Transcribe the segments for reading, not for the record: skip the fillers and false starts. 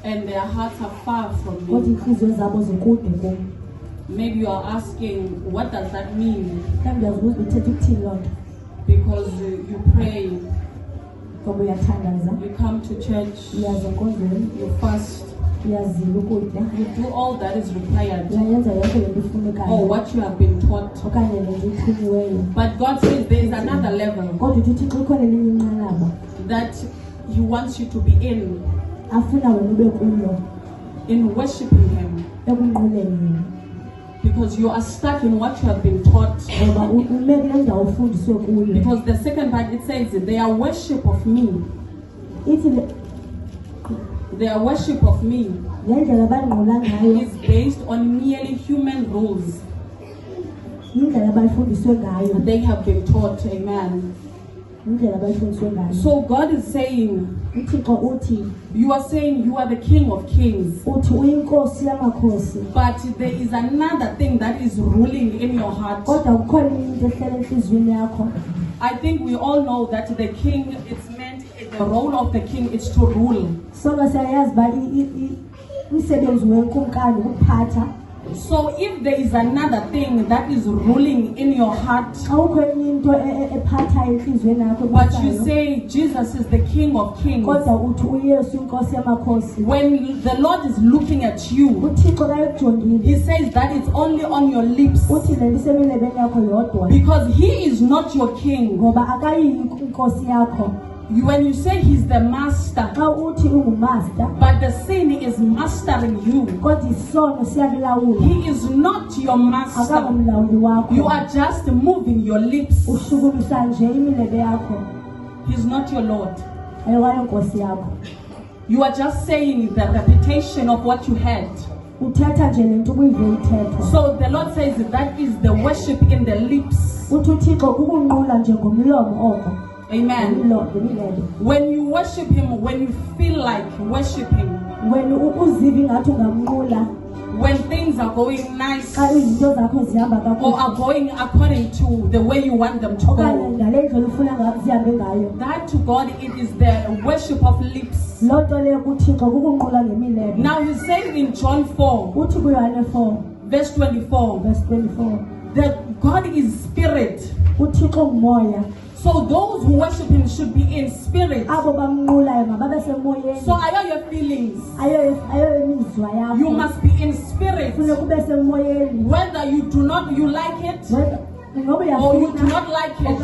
and their hearts are far from me. Maybe you are asking, what does that mean? Because you pray, you come to church, you fast, you do all that is required, or what you have been taught. But God says there is another level that He wants you to be in worshiping Him. Because you are stuck in what you have been taught. Because the second part, it says their worship of me. Their worship of me is based on merely human rules. They have been taught, amen. So God is saying, you are saying you are the King of Kings, but there is another thing that is ruling in your heart. I think we all know that the king, it's meant, the role of the king is to rule. So if there is another thing that is ruling in your heart, but you say Jesus is the King of Kings, when the Lord is looking at you, He says that it's only on your lips, because He is not your king. When you say He's the master, but the sin is mastering you, He is not your master. You are just moving your lips. He's not your Lord. You are just saying the repetition of what you had. So the Lord says that is the worship in the lips. Amen. When you worship Him, when you feel like worshiping, when things are going nice, or are going according to the way you want them to go, that to God it is the worship of lips. Now He says in John 4, verse 24, that God is spirit. So those who worship Him should be in spirit. So are your feelings? You must be in spirit. Whether you like it, or you do not like it,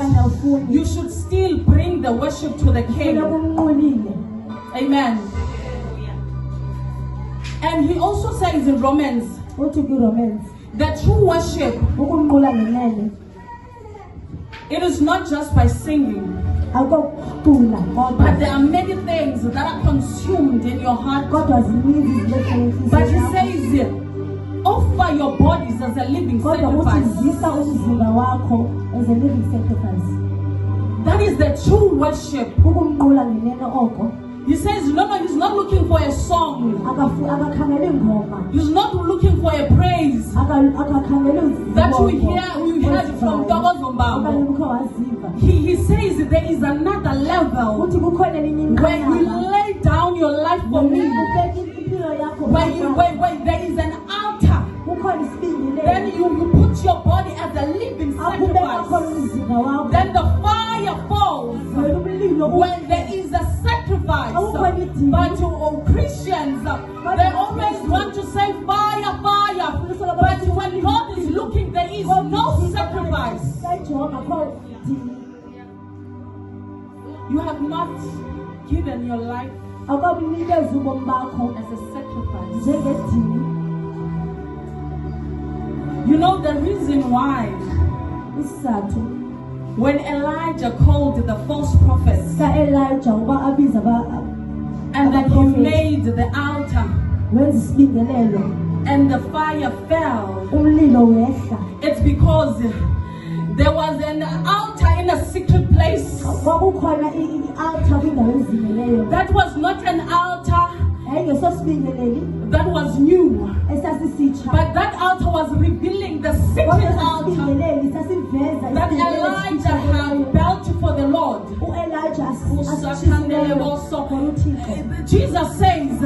you should still bring the worship to the King. Amen. And He also says in Romans, that true worship, it is not just by singing, but there are many things that are consumed in your heart. But He says, offer your bodies as a living sacrifice. That is the true worship. He says, no, He's not looking for a song. He's not looking for a praise that we heard from Dogo Zimbabwe. He says there is another level where you lay down your life for me, where there is an altar. Then you put your body as a living sacrifice. Then the fire falls when there is a sacrifice. But to Christians, they always want to say fire, fire. But when God is looking, there is no sacrifice. You have not given your life as a sacrifice. You know the reason why? When Elijah called the false prophets, and then he made the altar, and the fire fell, it's because there was an altar in a secret place. That was not an altar that was new, but that altar was revealing the secret altar that Elijah had built for the Lord. God. Jesus says,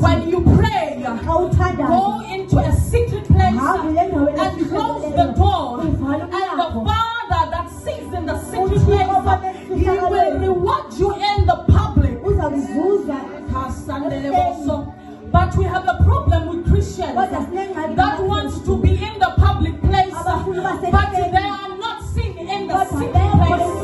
when you pray, go into a secret place and close the door, and the Father that sits in the secret place, He will reward you in the public. But we have a problem with Christians that wants to be in the public place, but they are not seen in the secret place.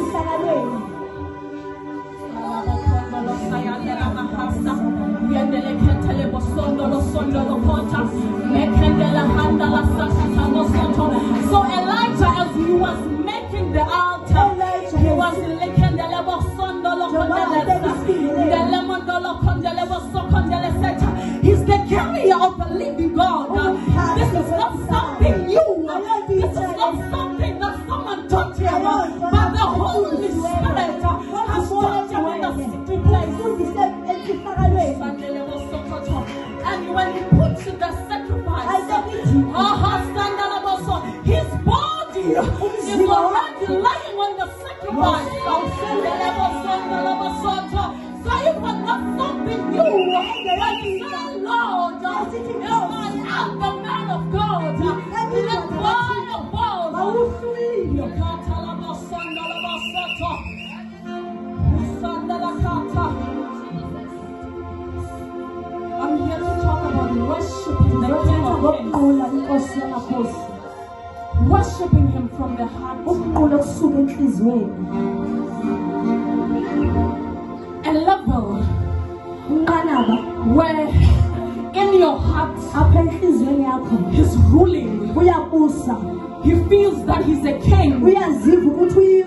So Elijah, as he was making the altar, he was licking the level He's the carrier of the living God. This is not something new. This is not something that someone taught him, but the Holy Spirit has taught him in the secret place. And when he puts the sacrifice, his body is already lying on the sacrifice. So it was not something new. But he said, Lord, I am the man of God. The boy of God. I'm here to talk about worshiping the King of Kings. Worshiping Him from the heart. A level where in your heart He's ruling. He feels that He's a king.